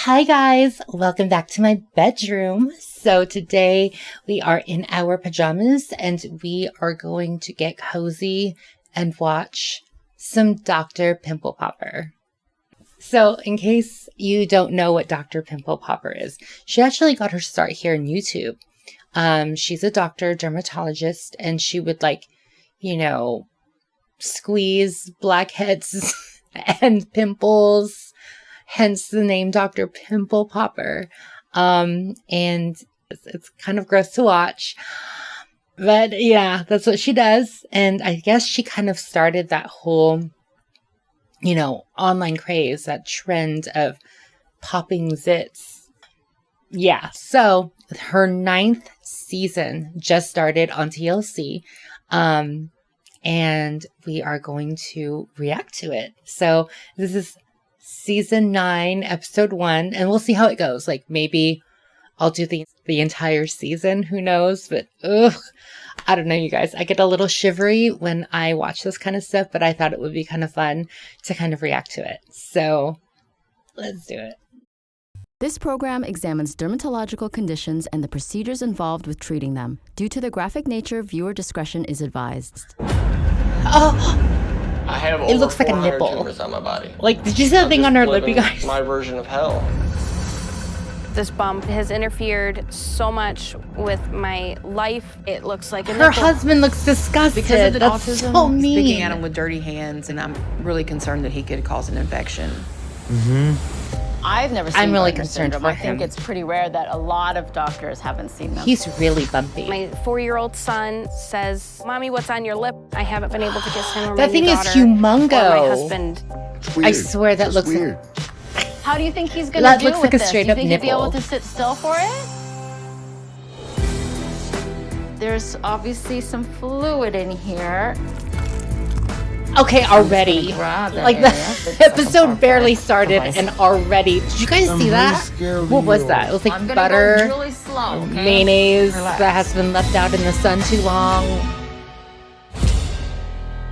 Hi guys, welcome back to my bedroom. So today we are in our pajamas and we are going to get cozy and watch some Dr. Pimple Popper. So in case you don't know what Dr. Pimple Popper is, she actually got her start here in YouTube. She's a doctor, dermatologist, and she would squeeze blackheads and pimples. Hence the name Dr. Pimple Popper. And it's kind of gross to watch. But yeah, that's what she does. And I guess she kind of started that whole, online craze, that trend of popping zits. Yeah, so her 9th season just started on TLC. And we are going to react to it. So this is Season 9, Episode 1, and we'll see how it goes. Like, maybe I'll do the entire season. Who knows? But, I don't know, you guys. I get a little shivery when I watch this kind of stuff, but I thought it would be kind of fun to kind of react to it. So, let's do it. This program examines dermatological conditions and the procedures involved with treating them. Due to the graphic nature, viewer discretion is advised. Oh! I have It looks like a nipple. tumors on my body. Like, did you see that thing on her lip, you guys? My version of hell. This bump has interfered so much with my life. It looks like a Her nipple. husband looks disgusted. Because of the That's autism, so mean. speaking at him with dirty hands, and I'm really concerned that he could cause an infection. I've never seen I'm really Gardner concerned syndrome. for I think him. it's pretty rare that a lot of doctors haven't seen them. He's really bumpy. My 4-year-old son says, "Mommy, what's on your lip?" I haven't been able to kiss him or That my thing new is daughter humongo. or my husband. I swear that looks weird. How do you think he's going That to do looks with like a this? straight Do you up think he'd be nipple. able to sit still for it? There's obviously some fluid in here. Okay, already. Grab that Like, area. the It's like a episode barely barbed started device. and already. Did you guys see that? What was that? It was like I'm gonna butter, go really slow, okay? mayonnaise Relax. that has been left out in the sun too long.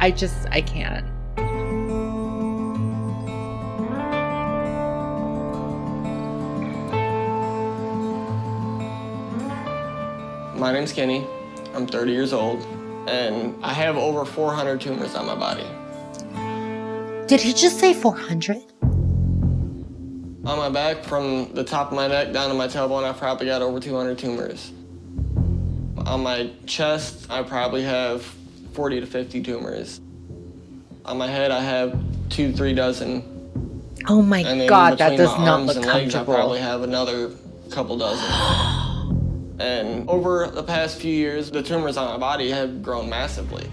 I can't. My name's Kenny. I'm 30 years old, and I have over 400 tumors on my body. Did he just say 400? On my back, from the top of my neck down to my tailbone, I've probably got over 200 tumors. On my chest, I probably have 40 to 50 tumors. On my head, I have 2-3 dozen. Oh my And then God, that between does my not arms look and legs, I comfortable. probably have another couple dozen. And over the past few years, the tumors on my body have grown massively.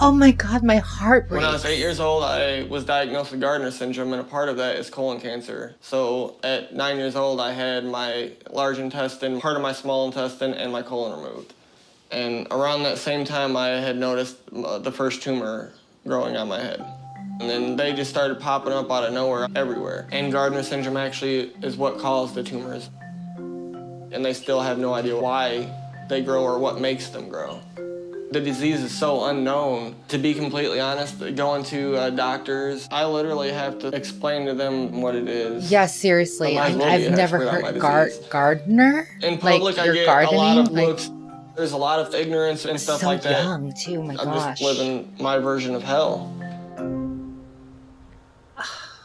Oh my God, my heart breaks. When I was 8 years old, I was diagnosed with Gardner syndrome, and a part of that is colon cancer. So at 9 years old, I had my large intestine, part of my small intestine, and my colon removed. And around that same time, I had noticed the first tumor growing on my head. And then they just started popping up out of nowhere everywhere. And Gardner syndrome actually is what caused the tumors. And they still have no idea why they grow or what makes them grow. The disease is so unknown. To be completely honest, going to doctors, I literally have to explain to them what it is. Yeah, seriously. I might as well be I've an never expert on my heard disease. gardener. In public, like, I you're get gardening. a lot of like, looks. There's a lot of ignorance and stuff so like that. young too. My I'm gosh. just living my version of hell.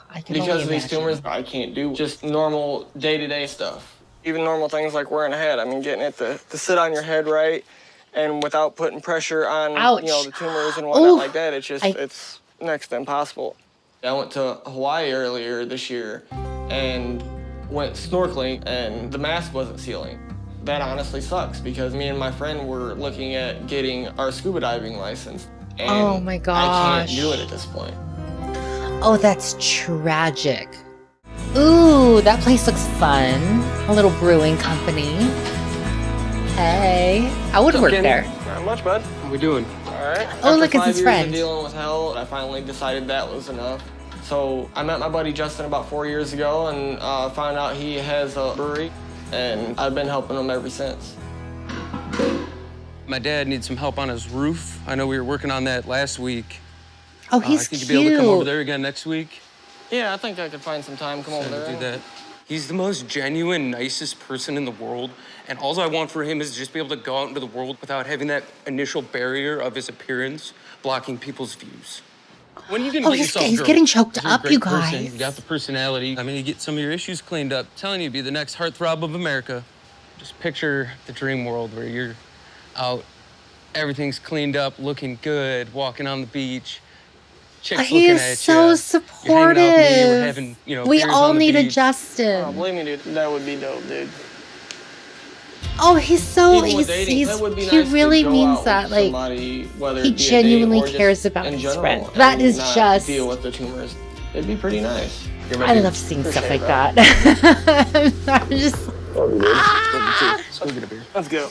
I can Because only of these imagine. tumors, I can't do just normal day-to-day stuff. Even normal things like wearing a hat. I mean, getting it to sit on your head right, and without putting pressure on Ouch. the tumors and whatnot Ooh. like that. It's next to impossible. I went to Hawaii earlier this year and went snorkeling, and the mask wasn't sealing. That honestly sucks because me and my friend were looking at getting our scuba diving license. And Oh my I gosh. can't do it at this point. Oh, that's tragic. Ooh, that place looks fun. A little brewing company. Hey, I would work there. Not much, bud. How we doing? All right. Oh, look, After it's 5 his years friend. of dealing with hell, I finally decided that was enough. So I met my buddy Justin about 4 years ago and found out he has a brewery, and I've been helping him ever since. My dad needs some help on his roof. I know we were working on that last week. Oh, he's I think cute. you'll be able to come over there again next week. Yeah, I think I could find some time. Come over there. Do that. He's the most genuine, nicest person in the world, and all I want for him is just be able to go out into the world without having that initial barrier of his appearance blocking people's views. When are you gonna get yourself he's girl? getting choked You're a up, great you person. guys. You got the personality. I mean, you get some of your issues cleaned up. I'm telling you, be the next heartthrob of America. Just picture the dream world where you're out, everything's cleaned up, looking good, walking on the beach. Chicks He looking is at so you. supportive. You're hanging out with me, we're having, We beers all on the need a beach. Justin. Oh, believe me, dude, that would be dope, dude. Oh, he's so Even with dating, that would be he nice to really go means out that, with like, somebody, whether he it be a date genuinely or just cares about in his general, friend. That and is not just. deal with the tumors. It'd be pretty nice. I love seeing stuff like Appreciate that. I'm just. Let's go get a beer. Let's go.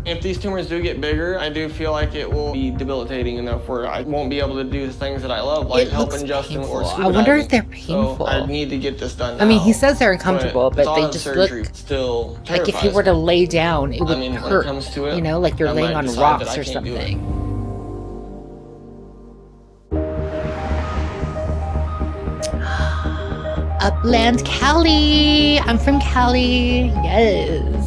If these tumors do get bigger, I do feel like it will be debilitating enough where I won't be able to do the things that I love, like It looks helping Justin painful. or scuba I wonder diving. if they're painful. So I need to get this done I mean, now. he says they're uncomfortable, but thought they of just surgery look still like if he terrifies were to me. lay down, it would I mean, when it hurt. comes to it, You know, like you're I laying might on decide that rocks I or can't do it. something. Upland Cali. I'm from Cali. Yes.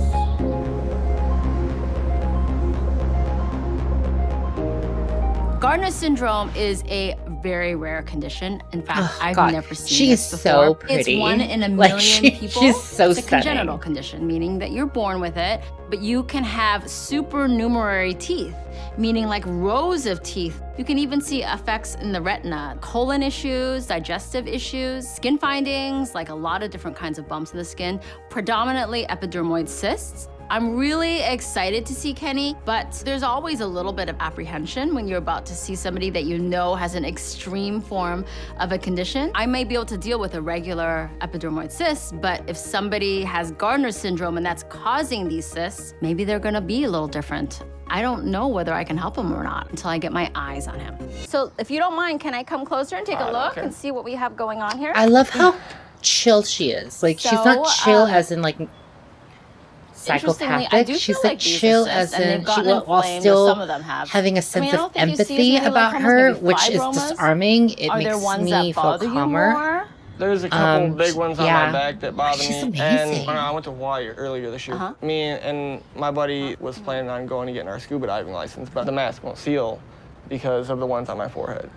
Gardner syndrome is a very rare condition. In fact, Oh, I've God. never seen She this is before. so pretty. It's 1 in a Like, million people. she's so it's a stunning. congenital condition, meaning that you're born with it, but you can have supernumerary teeth, meaning like rows of teeth. You can even see effects in the retina, colon issues, digestive issues, skin findings, like a lot of different kinds of bumps in the skin, predominantly epidermoid cysts. I'm really excited to see Kenny, but there's always a little bit of apprehension when you're about to see somebody that you know has an extreme form of a condition. I may be able to deal with a regular epidermoid cyst, but if somebody has Gardner syndrome and that's causing these cysts, maybe they're gonna be a little different. I don't know whether I can help him or not until I get my eyes on him. So if you don't mind, can I come closer and take a look and see what we have going on here? I love how chill she is. Like, she's not chill as in, like, Interestingly, I do psychopathic. She's feel like these chill are as cysts, and in they've gotten while inflamed, or still some of them have. having a I sense don't of think you see as empathy many, like, about almost her, maybe which is fibromas. disarming. It Are there makes ones me that feel bother you calmer. more? There's a couple big ones on yeah. my back that bother She's me. amazing. And I went to Hawaii earlier this year. Me and my buddy was planning on going and getting our scuba diving license, but the mask won't seal because of the ones on my forehead.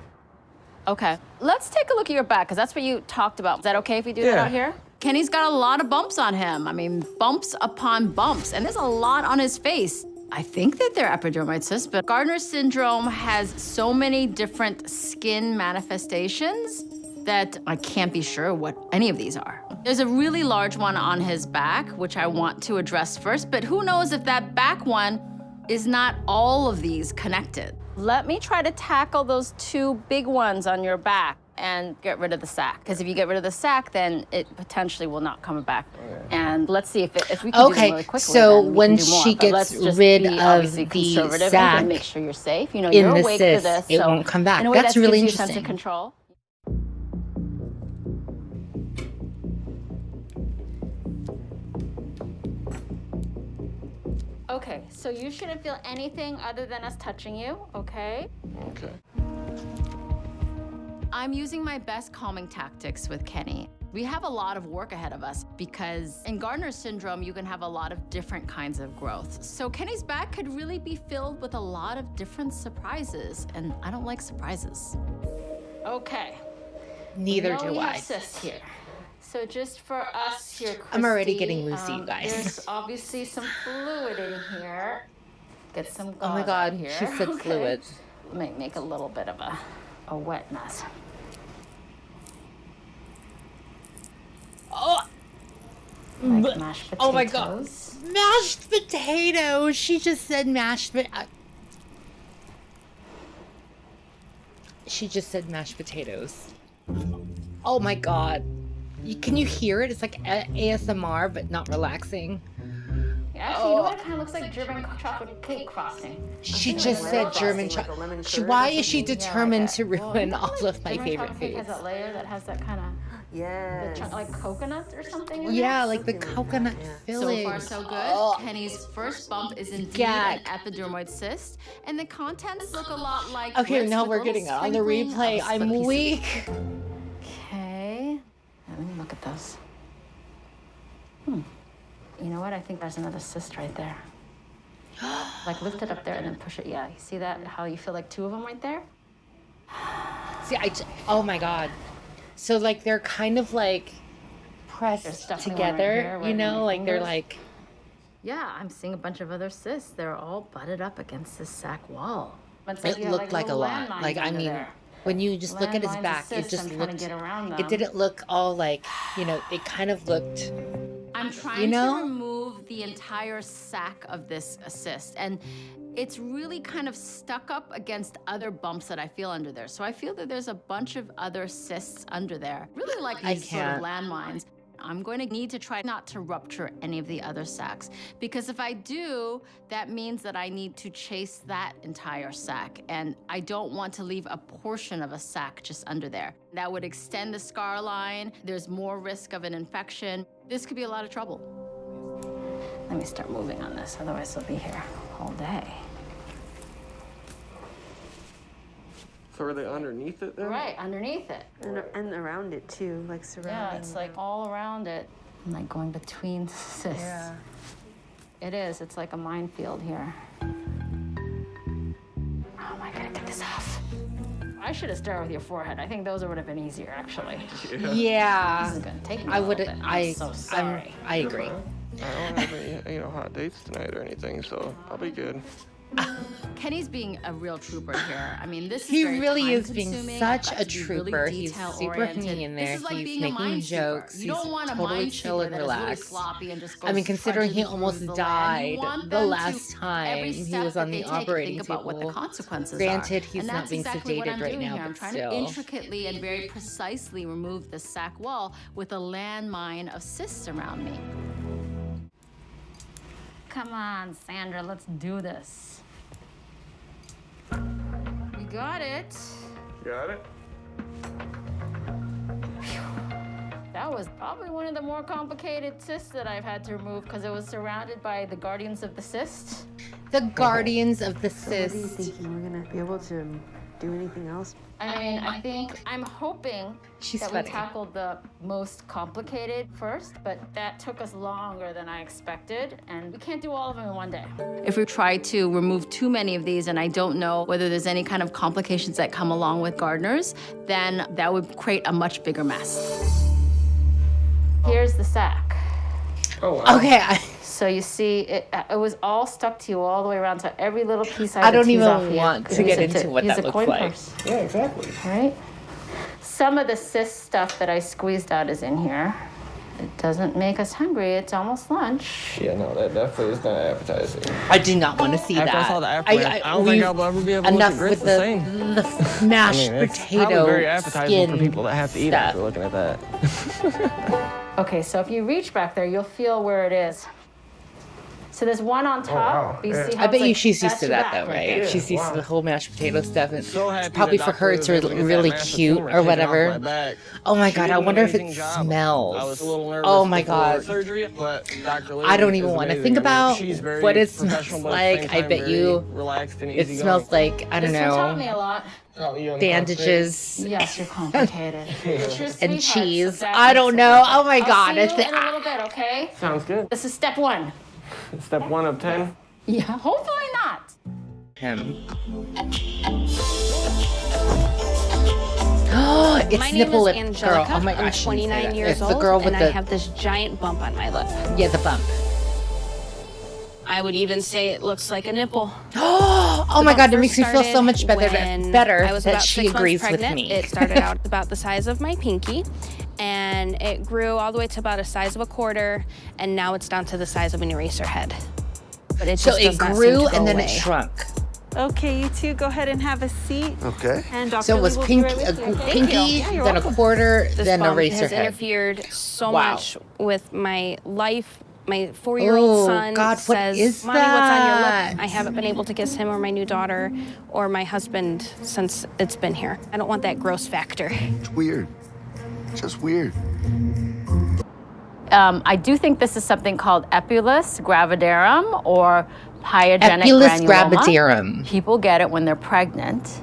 Okay, let's take a look at your back, because that's what you talked about. Is that okay if we do that Yeah. out here? Kenny's got a lot of bumps on him. I mean, bumps upon bumps, and there's a lot on his face. I think that they're epidermoid cysts, but Gardner syndrome has so many different skin manifestations that I can't be sure what any of these are. There's a really large one on his back, which I want to address first, but who knows if that back one is not all of these connected. Let me try to tackle those 2 big ones on your back and get rid of the sac. Because if you get rid of the sac, then it potentially will not come back. And let's see if we can do them really quickly. So then we when can do more. she But let's gets just rid be of obviously the conservative sac and make sure you're safe. You know, in you're the awake cyst, for this. it so won't come back. in a way, That's that really gives you a sense interesting. of control. Okay, so you shouldn't feel anything other than us touching you, okay? Okay. I'm using my best calming tactics with Kenny. We have a lot of work ahead of us because in Gardner syndrome, you can have a lot of different kinds of growth. So Kenny's back could really be filled with a lot of different surprises, and I don't like surprises. Okay. Neither We know do we I. have cysts here. So just for us here, Christy, I'm already getting woozy, you guys. There's obviously some fluid in here. Get some Oh my gauze God, out here. she said Okay. fluid. Might make a little bit of a wet mess. Oh, Like mashed potatoes. oh my God. Mashed potatoes. She just said mashed She just said mashed potatoes. Oh my God. Can you hear it? It's like ASMR, but not relaxing. Actually, you know what? It kind of looks like German chocolate cake frosting. She just said German chocolate. Why is she determined to ruin all of my favorite Cake has foods? that layer that has that kind of like coconut or something. in Yeah, it. like the coconut filling. So far, so good. Kenny's first bump is indeed Gag. an epidermoid cyst, and the contents look a lot like. Okay, grits now with we're a getting it little on the sprinkling replay. of a I'm piece of- weak. look at those. You know what? I think there's another cyst right there. Like, lift it up there and then push it. Yeah, you see that? How you feel like two of them right there? See, oh my God. So, like, they're kind of, like, pressed together, you know? Like, they're like... Yeah, I'm seeing a bunch of other cysts. They're all butted up against this sac wall. It looked like a lot. Like, I mean, when you just look at his back, it just looked... It didn't look all, like, you know, it kind of looked... I'm trying to remove the entire sac of this cyst, and it's really kind of stuck up against other bumps that I feel under there. So I feel that there's a bunch of other cysts under there, really like these sort of landmines. I'm going to need to try not to rupture any of the other sacs, because if I do, that means that I need to chase that entire sac, and I don't want to leave a portion of a sac just under there. That would extend the scar line. There's more risk of an infection. This could be a lot of trouble. Let me start moving on this, otherwise I'll be here all day. So are they underneath it then? Right, underneath it. And around it too, like surrounding. Yeah, it's like all around it. And like going between cysts. Yeah. It is, it's like a minefield here. Oh, I gotta get this off. I should have started with your forehead. I think those would have been easier, actually. Yeah. This is gonna take me I would. I'm so sorry. I agree. I don't have any, hot dates tonight or anything, so I'll be good. Kenny's being a real trooper here. I mean, this is He very really is being time-consuming. such I've a got to be trooper. really He's super detail-oriented. funny in there. This is like He's being a making minesweeper. jokes. You don't He's want a totally chill minesweeper and that is really relaxed. sloppy and just goes I mean, considering he punches almost through the died land. You want the them last to, time every he step was on that the they take, operating think about what the table. consequences Granted, are. he's And not that's being exactly what sedated I'm right doing now, here. I'm but trying still. to intricately and very precisely remove the sac wall with a landmine of cysts around me. Come on, Sandra, let's do this. You got it. Got it? That was probably one of the more complicated cysts that I've had to remove because it was surrounded by the guardians of the cyst. The guardians of the So what are you cyst. thinking? We're gonna be able to do anything else? I mean, I'm hoping She's that funny. we tackled the most complicated first, but that took us longer than I expected, and we can't do all of them in one day. If we try to remove too many of these, and I don't know whether there's any kind of complications that come along with gardeners, then that would create a much bigger mess. Here's the sac. Oh, wow. Okay, So you see, it was all stuck to you all the way around, so every little piece I I had to don't tease even off here. want to get into what Use that a looks coin like. purse. Yeah, exactly. Right? Some of the cyst stuff that I squeezed out is in here. It doesn't make us hungry. It's almost lunch. Yeah, no, that definitely is not appetizing. I do not want to see After that. I saw the aftermath, I don't think I'll ever be able to look enough at grits with the same. the mashed It's potato probably very appetizing for skin people that have to eat stuff. after looking at that. Okay, so if you reach back there, you'll feel where it is. So there's one on top. wow. You see how I bet it's you like, she's used that's to your that back though, right right? there. She's used to the whole mashed potato stuff, and So happy probably that for her Dr. it's was able to get that really massive cute tumor or taken off whatever. my back. Oh my She god, did I an wonder if it amazing job. smells. I was a little nervous Oh my before god. surgery, but Dr. Lee I don't even is want to amazing. think I mean, about she's very what it smells professional, but at the like. same I time bet very you relaxed and it easygoing. smells like, I don't This one taught me know, a lot. Oh, you on the bandages Yes, you're complicated. It's your and sweetheart, cheese. so that I makes don't it know. work. Oh my god. I'll see you in a little bit, okay? Sounds good. This is step one. Step 1 of 10. Yeah, hopefully not. him. Oh, it's My name nipple is lip Angelica. girl. Oh my I'm gosh, 29 years it's old, the girl with and I the have this giant bump on my lip. yeah, the bump. I would even say it looks like a nipple. Oh my god, it makes me feel so much better. When Better I was that about she 6 months agrees with pregnant. me. It started out about the size of my pinky, and it grew all the way to about the size of a quarter, and now it's down to the size of an eraser head. But it So just it does not seem grew to go and then away. it shrunk. Okay, you two go ahead and have a seat. Okay. And Dr. So it was Lee will be pink, right with you, okay? pinky, Yeah, you're then a welcome. quarter, This then a bump eraser has head. interfered so Wow. much with my life. My 4-year-old Oh, son God, what says, is "Mommy, what's on your that?" lip?" I haven't been able to kiss him or my new daughter or my husband since it's been here. I don't want that gross factor. It's weird. Just weird. I do think this is something called epulus gravidarum or pyogenic Epulus granuloma. gravidarum. People get it when they're pregnant.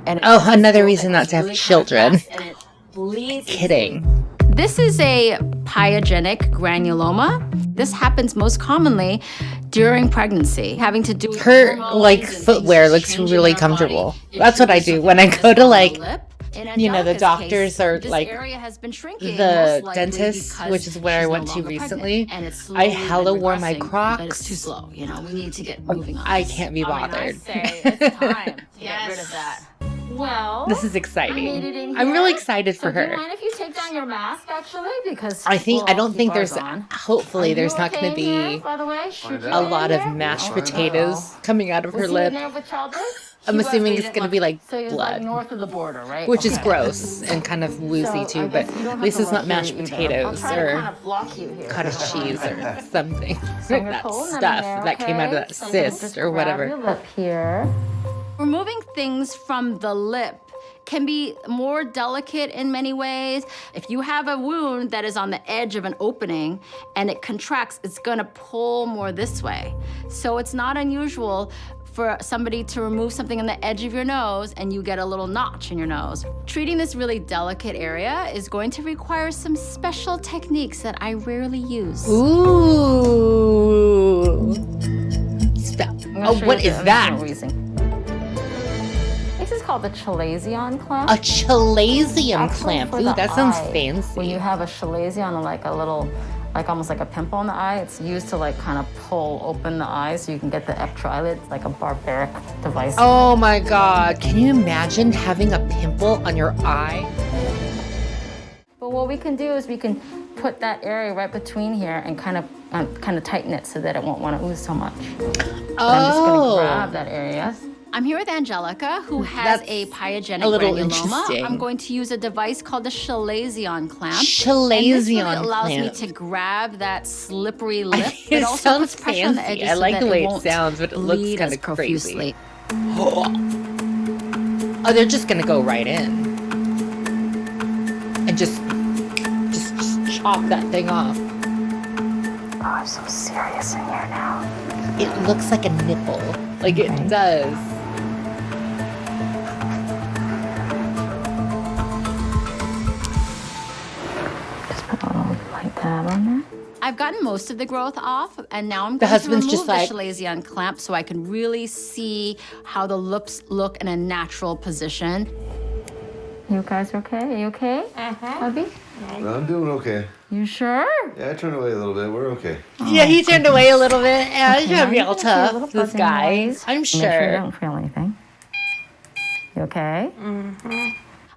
And Oh, another reason not to have children. And it bleeds. Kidding. This is a pyogenic granuloma. This happens most commonly during pregnancy, having to do with Her hormones like and things footwear looks changing really in our comfortable. body. It That's what I triggers do when I something go that's to on the like, lip. In you know, the Angelica's doctors case, are this like area has been shrinking, the most likely dentist, because which is where I she's no went to longer recently. pregnant, and it's I slowly hella been wore my regressing, Crocs. but it's too slow. You know, we need to get moving on. I this. can't be I mean, I bothered. say it's time to get rid of that. Well, This is I made it exciting. in I'm really here. excited for So do you her. mind if you take down your mask, actually? Because I we'll all don't keep think ours there's, on. hopefully Are there's you not okay going to in here, be by the way? Should you a be lot in of there? mashed Okay. potatoes coming out of Was her he lip. in there with childbirth? I'm He was, assuming but he it's didn't going to look- be like so he was blood, like north of the border, right? which is Okay. gross and kind of woozy So too, I but guess you don't at have least to it's not rush mashed here either. potatoes I'll try to or kind of block you here. cottage cheese or something. So I'm gonna That pull them in stuff there, that came out of okay? that So I'm gonna cyst just or grab whatever. your lip here. Removing things from the lip can be more delicate in many ways. If you have a wound that is on the edge of an opening and it contracts, it's gonna pull more this way. So it's not unusual for somebody to remove something on the edge of your nose and you get a little notch in your nose. Treating this really delicate area is going to require some special techniques that I rarely use. Ooh. Oh, what is that? This is called the chalazion clamp. A chalazion Actually, clamp. for Ooh, the that sounds eye, fancy. When you have a chalazion, like a little, like almost like a pimple in the eye, it's used to like kind of pull open the eye so you can get the ectrilid. It's like a barbaric device. Oh my God. Can you imagine having a pimple on your eye? But what we can do is we can put that area right between here and kind of tighten it so that it won't want to ooze so much. But I'm just going to grab that area. I'm here with Angelica, who has a pyogenic a little granuloma. interesting. I'm going to use a device called the chalazion clamp. Chalazion and this really allows clamp. me to grab that slippery lip, It but also sounds puts pressure on the fancy. edges I so like that the way it won't sounds, but it looks bleed kinda as profusely. Oh, they're just gonna go right in and just chop that thing off. Oh, I'm so serious in here now. It looks like a nipple. Like it does. Just put a little light tab on there. I've gotten most of the growth off, and now I'm going to husband's remove just the like- chalazion clamp so I can really see how the lips look in a natural position. You guys okay? Are you okay? Hubby? I'm doing okay. You sure? Yeah, I turned away a little bit. We're okay. Yeah, he turned away a little bit. Yeah, he's now real you're gonna hear a little tough, this buzzing guy. noise. I'm Make sure you sure. don't feel anything. You okay?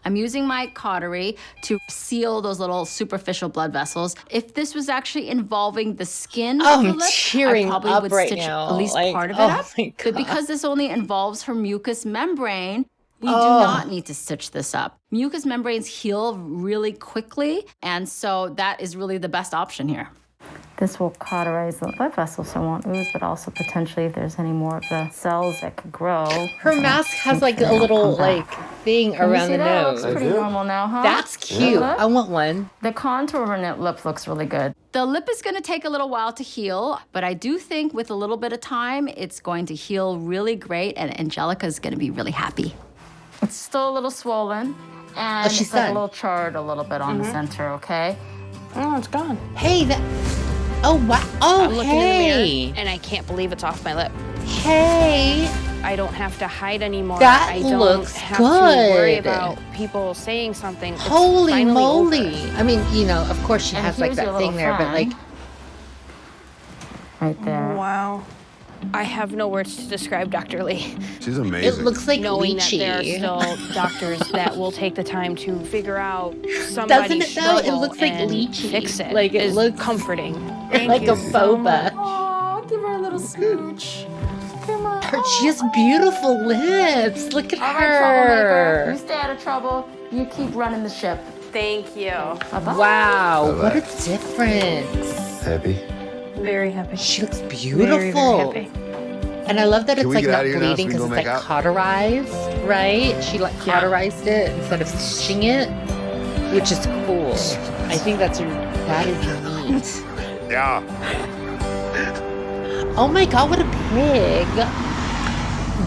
I'm using my cautery to seal those little superficial blood vessels. If this was actually involving the skin Oh, of the I'm lip, tearing I probably up would right stitch now. at least Like, part of it oh up. my But God. because this only involves her mucous membrane, we do Oh. not need to stitch this up. Mucous membranes heal really quickly, and so that is really the best option here. This will cauterize the blood vessels so it won't ooze, but also potentially if there's any more of the cells that could grow. Her mask has like a little like thing around the nose. Looks pretty normal now, huh? That's cute. I want one. The contour of her lip looks really good. The lip is going to take a little while to heal, but I do think with a little bit of time, it's going to heal really great, and Angelica is going to be really happy. It's still a little swollen, and she's it's like a done. little charred a little bit on the center, okay? Oh, it's gone. Hey, that. Oh, wow. Oh, I'm looking in the hey. mirror and I can't believe it's off my lip. Hey. I don't have to hide anymore. That I don't looks have to worry good. about people saying something. It's Holy finally moly. over. I mean, you know, of course she And has like here's your that thing little there, but like, friend. Right there. Wow. I have no words to describe Dr. Lee. She's it amazing. looks like Knowing that there are lychee. still doctors that will take the time to figure out somebody's Doesn't it though? It struggle looks like and lychee. fix it. Like, it is looks comforting. like a boba. Oh, give her a little smooch. Come on. She has beautiful lips. Look at All right, troublemaker. her. You stay out of trouble. You keep running the ship. Thank you. Bye-bye. Wow, what a Bye-bye. difference. Happy? Very happy. She looks Very, beautiful. very happy. And I love that Can it's we like get not out of here now so bleeding we because can it's go like make out? cauterized, right? She like cauterized it instead of stitching it, which is cool. I think that is neat. Yeah. Oh my God, what a pig.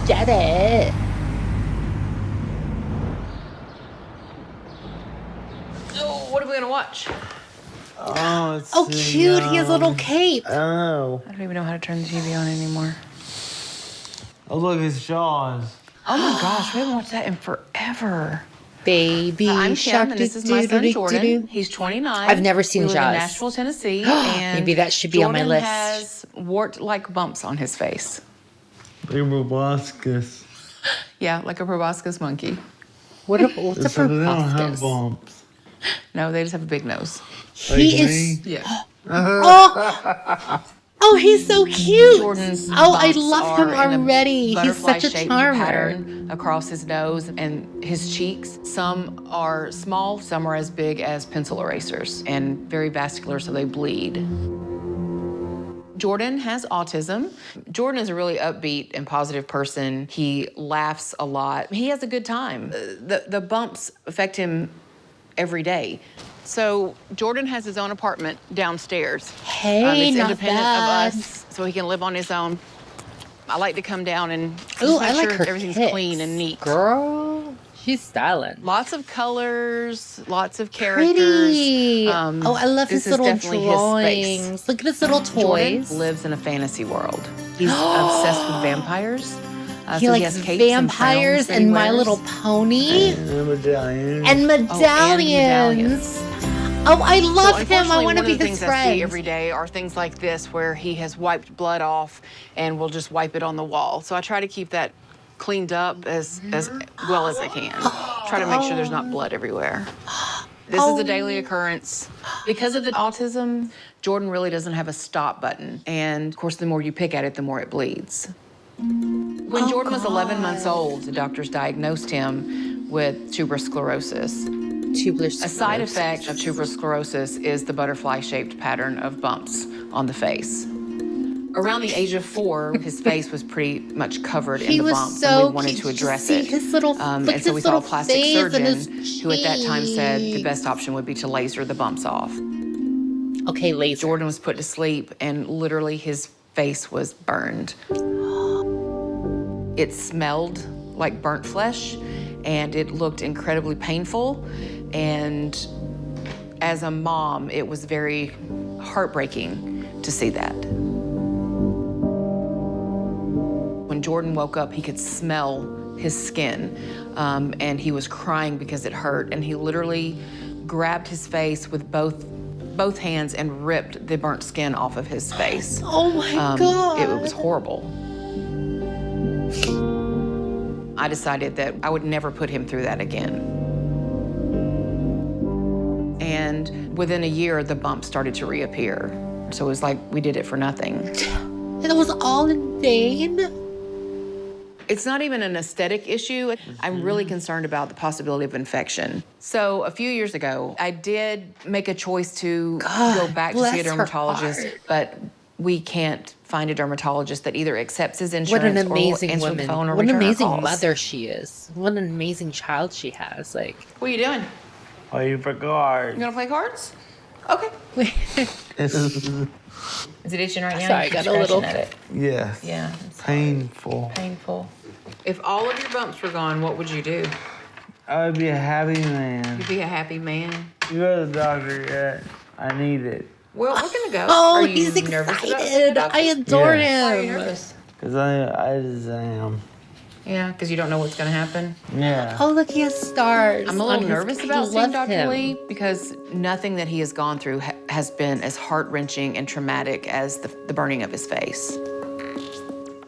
Get it. Oh. What are we gonna watch? Oh, cute. He has a little cape. I don't even know how to turn the TV on anymore. Oh, look, it's Jaws. Oh my gosh, we haven't watched that in forever. Baby I'm shark. Kim, and this is my son Jordan. He's 29. I've never seen we live in Jaws. Nashville, Tennessee. And Maybe that should be on my list. Jordan has wart-like bumps on his face. Like proboscis. Yeah, like a proboscis monkey. What's a So they don't have proboscis? bumps. No, they just have a big nose. He is. Yeah. Oh, he's so cute. Jordan's Oh, I bumps love him are in a already. He's such a butterfly-shaped charmer. pattern across his nose and his cheeks. Some are small, some are as big as pencil erasers and very vascular, so they bleed. Jordan has autism. Jordan is a really upbeat and positive person. He laughs a lot. He has a good time. The bumps affect him every day. So Jordan has his own apartment downstairs. Hey, it's not independent bad. of us, so he can live on his own. I like to come down and just Ooh, make I like sure her everything's kicks. clean and neat. Girl, she's styling. Lots of colors, lots of characters. Pretty. Oh, I love his this is little definitely his space. drawings. Look at his little Jordan toys. lives in a fantasy world. He's obsessed with vampires. He So likes has capes and vampires crowns that he and My wears. Little Pony And a medallion. and medallions. medallions. Oh, I love So him. I unfortunately, want to one be of the his things I see friend. every day are things like this where he has wiped blood off and will just wipe it on the wall. So I try to keep that cleaned up as well as I can. Try to make sure there's not blood everywhere. This is a daily occurrence. Because of the autism, Jordan really doesn't have a stop button. And of course, the more you pick at it, the more it bleeds. When Jordan was 11 months old, the doctors diagnosed him with tuberous sclerosis. Tubular A side effect of tuberous sclerosis is the butterfly-shaped pattern of bumps on the face. Around the age of 4, his face was pretty much covered in the bumps, and we wanted to address it. His little, And look at so we his saw a little plastic face and surgeon his who at that time said the cheeks. best option would be to laser the bumps off. Okay, laser. Jordan was put to sleep, and literally his face was burned. It smelled like burnt flesh, and it looked incredibly painful. And as a mom, it was very heartbreaking to see that. When Jordan woke up, he could smell his skin, and he was crying because it hurt. And he literally grabbed his face with both hands and ripped the burnt skin off of his face. Oh my God. It was horrible. I decided that I would never put him through that again. And within a year, the bump started to reappear. So it was like we did it for nothing. And it was all in vain? It's not even an aesthetic issue. I'm really concerned about the possibility of infection. So a few years ago, I did make a choice to go back to see a bless her dermatologist, heart. but we can't find a dermatologist that either accepts his What insurance an amazing or will answer woman. the phone or What an return our amazing calls. mother she is. What an amazing child she has. Like, What are you doing? Play for cards. You gonna play cards? Okay. Is it itching right now? Sorry, You I got keep a little- scratching at it. Yes. Yeah. It's Painful. painful. If all of your bumps were gone, what would you do? I would be a happy man. You'd be a happy man. You go to the doctor yet? I need it. Well, we're gonna go. oh, Are you he's nervous about excited. it? I adore Yeah. Why are you him. nervous? Because I just am. Yeah, because you don't know what's gonna happen. Yeah. Oh, look, he has stars. I'm a on little his- nervous I about seeing love Dr. him. Lee because nothing that he has gone through has been as heart-wrenching and traumatic as the burning of his face.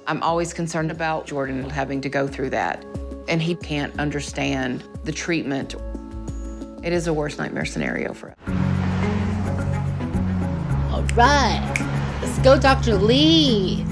I'm always concerned about Jordan having to go through that, and he can't understand the treatment. It is a worst nightmare scenario for us. All right. Let's go, Dr. Lee.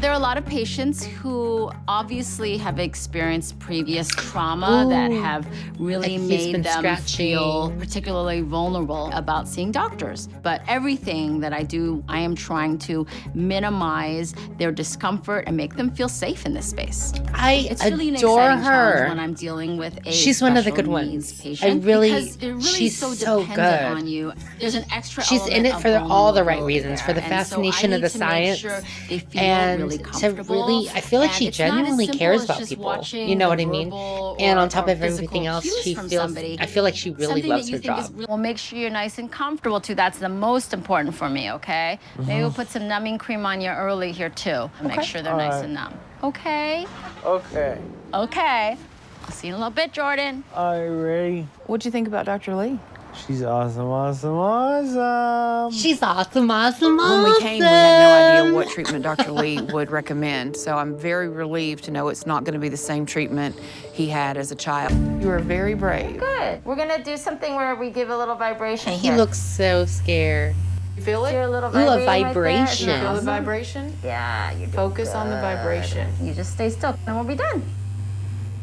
There are a lot of patients who obviously have experienced previous trauma that have really Like he's been made them feel scratching. particularly vulnerable about seeing doctors. But everything that I do, I am trying to minimize their discomfort and make them feel safe in this space. I It's really an adore exciting challenge her. when I'm dealing with a She's one of the special good needs ones. patient I really- because it really she's is so dependent good. on you. There's an extra She's in element it of for all the right vulnerability reasons, for there. the And so I fascination of need the to make science sure they feel and really really comfortable. I feel like And she it's not as genuinely simple cares as about just people. watching You know the what I mean? verbal And on or top of physical everything else, cues she from feels. somebody. I feel like she really Something loves that you her think job. is well, make sure you're nice and comfortable too. That's the most important for me, okay? Maybe we'll put some numbing cream on you early here too. Make sure they're nice and numb. Okay? Okay. Okay. I'll see you in a little bit, Jordan. Are you ready? What'd you think about Dr. Lee? She's awesome, awesome, awesome. She's awesome, awesome, When we came, we had no idea what treatment Dr. Lee would recommend, so I'm very relieved to know it's not going to be the same treatment he had as a child. You are very brave. Good. We're gonna do something where we give a little vibration He here. looks so scared. You feel it? You're a little Ooh, a vibrating right there. vibration. Isn't that Feel the awesome? vibration? Yeah, you Focus on the vibration. You just stay still, and we'll be done.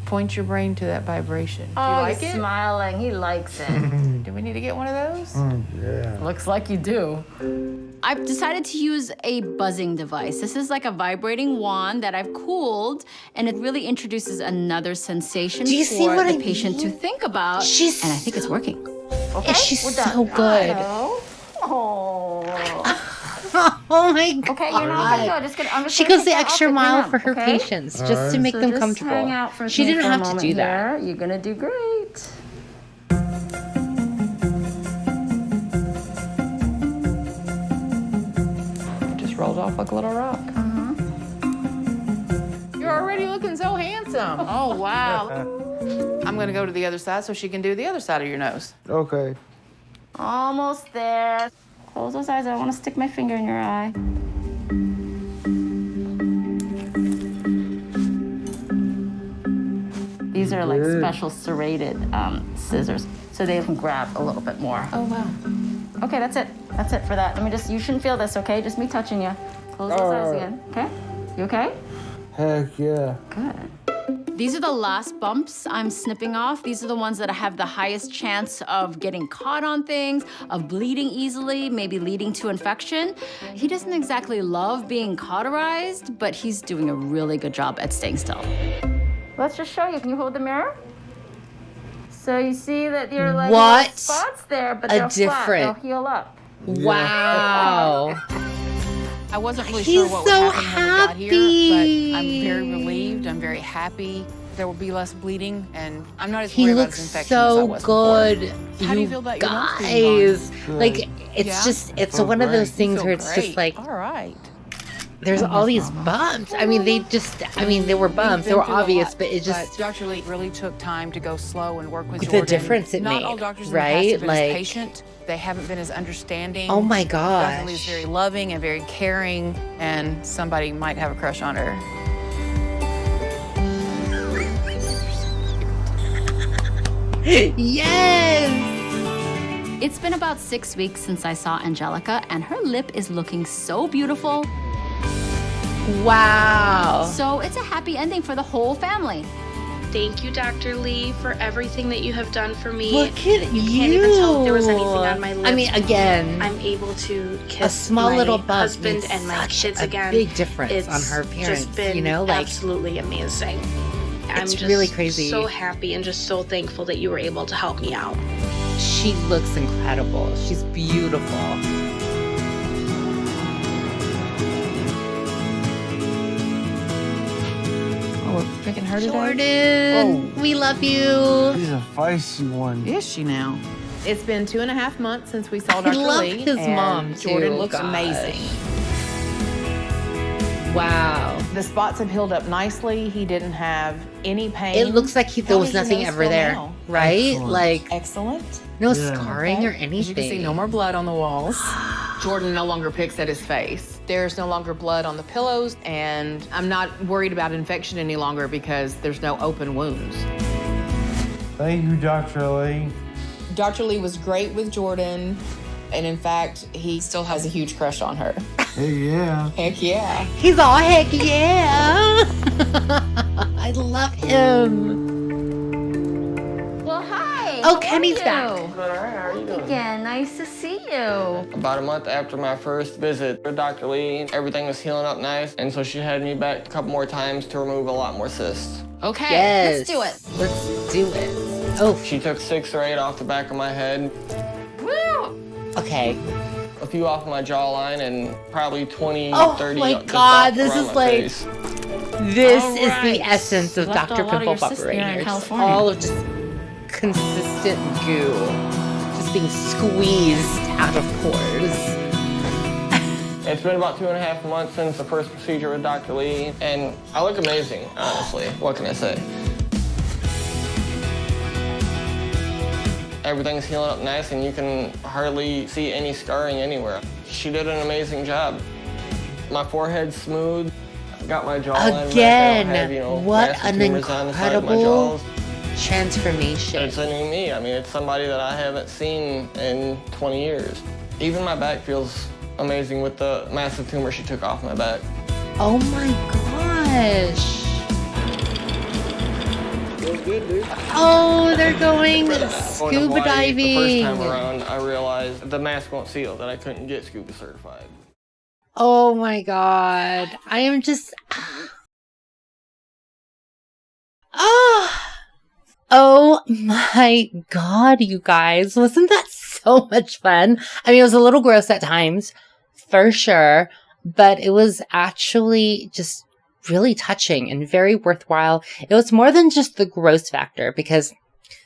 Point your brain to that vibration. Do you Oh, like he's it? smiling. He likes it. Do we need to get one of those? Yeah. Looks like you do. I've decided to use a buzzing device. This is like a vibrating wand that I've cooled, and it really introduces another sensation Do you see for what the I patient to mean? think about. She's- and I think it's working. Okay, She's we're done. so good. Oh. Oh my God. Okay, you're not gonna go. Just gonna. I'm just She gonna goes take the that extra off with your mile arm, for her okay? patients, just to make So them just comfortable. hang out for She me didn't for a have to moment do that. here. You're gonna do great. Just rolled off like a little rock. You're already looking so handsome. Oh, wow. I'm going to go to the other side so she can do the other side of your nose. Okay. Almost there. Close those eyes. I don't want to stick my finger in your eye. These are like special serrated scissors, so they can grab a little bit more. Oh, wow. Okay, that's it. That's it for that. Let me just, you shouldn't feel this, okay? Just me touching you. Close those eyes again, okay? You okay? Heck yeah. Good. These are the last bumps I'm snipping off. These are the ones that have the highest chance of getting caught on things, of bleeding easily, maybe leading to infection. He doesn't exactly love being cauterized, but he's doing a really good job at staying still. Let's just show you. Can you hold the mirror? So you see that you're like What little spots there, but a they're flat. different- They'll heal up. Wow. I wasn't really He's sure what so would happen when we got here, but I'm very relieved. I'm very happy. There will be less bleeding, and I'm not as He worried about looks his infection as I so was good. before. How do you feel about your lumps being guys? gone? Like, it's Yeah? just, it's Feel one of those great. things Feel where it's great. just like, All right. there's all these bumps. I mean, they were bumps. They were obvious, but it just, Dr. Lee really took time to go slow and work with The Jordan. difference it Not made, all doctors in right? the past have been Like- as patient. They haven't been as understanding. oh my Dr. Lee is gosh. very loving and very caring, and somebody might have a crush on her. Yes! It's been about 6 weeks since I saw Angelica, and her lip is looking so beautiful. Wow. So it's a happy ending for the whole family. Thank you, Dr. Lee, for everything that you have done for me. Look at you. Can't even tell if there was anything on my lips. I mean, again, I'm able to kiss a small my little bump husband makes and my such kids a again. big difference It's on her appearance, just been you know, like, absolutely amazing. I'm it's just really crazy. so happy and just so thankful that you were able to help me out. she looks incredible. She's beautiful. Oh, we're picking her today? Jordan, we love you. She's a feisty one. Is she now? It's been 2.5 months since we saw I Dr. love Lee. his and mom, Jordan too, looks gosh. amazing. Wow. The spots have healed up nicely. He didn't have any pain. It looks like there How was does your nothing nose ever feel there, now? right? Excellent. Like, Excellent. no Yeah. scarring or As anything. you can see, no more blood on the walls. Jordan no longer picks at his face. There's no longer blood on the pillows, and I'm not worried about infection any longer because there's no open wounds. Thank you, Dr. Lee. Dr. Lee was great with Jordan, and in fact, he still has a huge crush on her. Hey, yeah. Heck yeah. He's all heck yeah. I love him. Well, hi. Oh, how Kenny's are back. you? Again, nice to see you. About a month after my first visit with Dr. Lee, everything was healing up nice, and so she had me back a couple more times to remove a lot more cysts. Okay, Yes. let's do it. Let's do it. Oh, She took 6 or 8 off the back of my head. Woo! okay. The few off my jawline and probably 20, Oh 30 my just God, off this around is my like, face. this All is the right. essence of You left Dr. a lot of Pimple your Popper cysts right here in here. Just California. all of just consistent goo, just being squeezed out of pores. It's been about 2.5 months since the first procedure with Dr. Lee, and I look amazing, honestly. What can I say? Everything's healing up nice, and you can hardly see any scarring anywhere. She did an amazing job. My forehead's smooth. Got my jawline Again, back. I don't have, you know, what massive an tumors on the side of my incredible jaws. transformation. It's a new me. I mean, it's somebody that I haven't seen in 20 years. Even my back feels amazing with the massive tumor she took off my back. Oh my gosh. Feels good, dude. Oh, they're going Going to scuba Hawaii diving. The first time around, I realized the mask won't seal, that I couldn't get scuba certified. Oh my God. I am just. Oh my God, you guys. Wasn't that so much fun? I mean, it was a little gross at times, for sure, but it was actually just really touching and very worthwhile. It was more than just the gross factor, because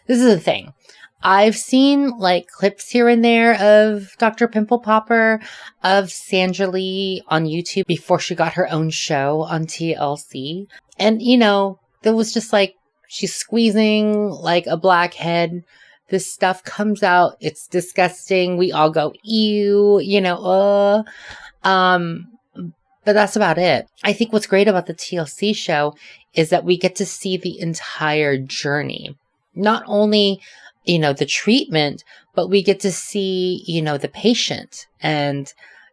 this is the thing. I've seen like clips here and there of Dr. Pimple Popper, of Sandra Lee on YouTube before she got her own show on TLC. And, you know, there was just like, she's squeezing like a blackhead. This stuff comes out. It's disgusting. We all go, ew, you know, but that's about it. I think what's great about the TLC show is that we get to see the entire journey. Not only, you know, the treatment, but we get to see, you know, the patient and,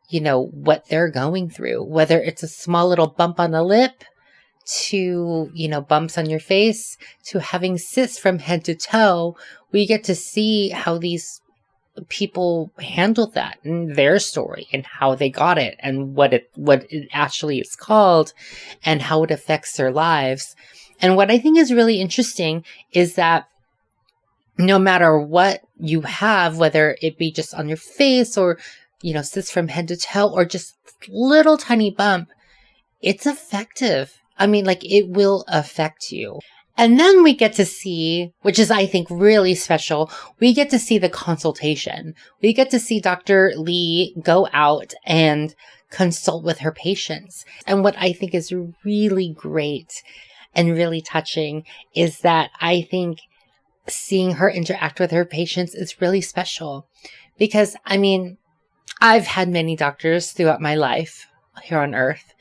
you know, what they're going through, whether it's a small little bump on the lip to, you know, bumps on your face to having cysts from head to toe. We get to see how these people handled that and their story and how they got it and what it actually is called and how it affects their lives. And what I think is really interesting is that no matter what you have, whether it be just on your face or, you know, cysts from head to toe or just little tiny bump, it's effective. I mean, like, it will affect you. And then we get to see, which is, I think, really special, we get to see the consultation. We get to see Dr. Lee go out and consult with her patients. And what I think is really great and really touching is that I think seeing her interact with her patients is really special. Because, I mean, I've had many doctors throughout my life here on Earth.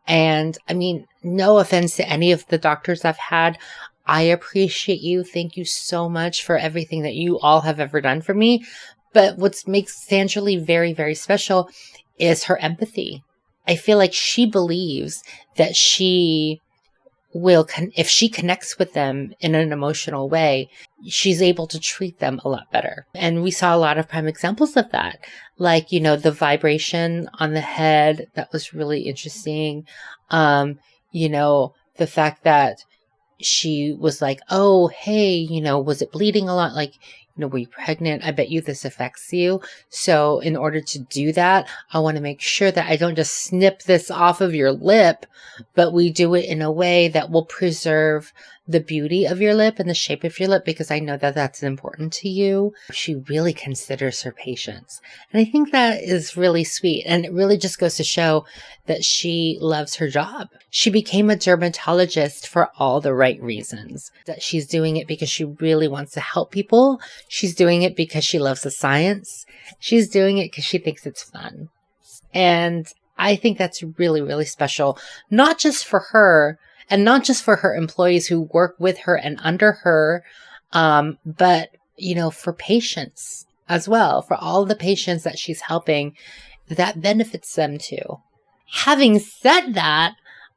And I mean, no offense to any of the doctors I've had. I appreciate you. Thank you so much for everything that you all have ever done for me. But what makes Sandra Lee very, very special is her empathy. I feel like she believes that she will, if she connects with them in an emotional way, she's able to treat them a lot better. And we saw a lot of prime examples of that. Like, you know, the vibration on the head, that was really interesting. You know, the fact that she was like, oh, hey, you know, was it bleeding a lot? Like, you know, were you pregnant? I bet you this affects you. So in order to do that, I want to make sure that I don't just snip this off of your lip, but we do it in a way that will preserve the beauty of your lip and the shape of your lip, because I know that that's important to you. She really considers her patients. And I think that is really sweet. And it really just goes to show that she loves her job. She became a dermatologist for all the right reasons. That she's doing it because she really wants to help people. She's doing it because she loves the science. She's doing it because she thinks it's fun. And I think that's really, really special. Not just for her, and not just for her employees who work with her and under her, but, you know, for patients as well, for all the patients that she's helping, that benefits them too. Having said that,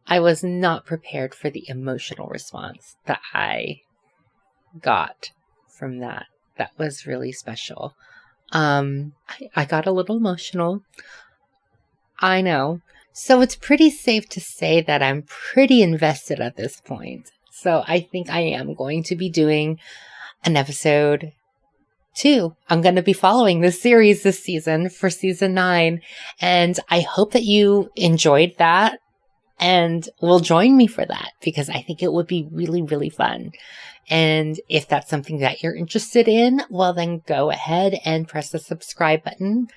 I was not prepared for the emotional response that I got from that. That was really special. I got a little emotional. I know. So it's pretty safe to say that I'm pretty invested at this point. So I think I am going to be doing an episode too. I'm going to be following this series this season for season 9. And I hope that you enjoyed that and will join me for that, because I think it would be really, really fun. And if that's something that you're interested in, well, then go ahead and press the subscribe button,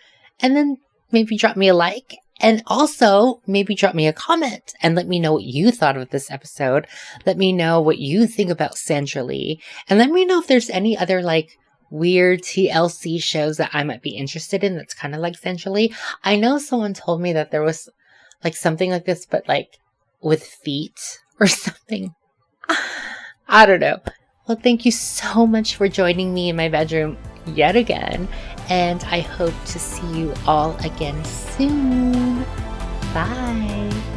and then maybe drop me a like, and also maybe drop me a comment and let me know what you thought of this episode. Let me know what you think about Sandra Lee, and let me know if there's any other like weird TLC shows that I might be interested in that's kind of like Sandra Lee. I know someone told me that there was like something like this, but like with feet or something. I don't know. Well, thank you so much for joining me in my bedroom yet again. And I hope to see you all again soon. Bye.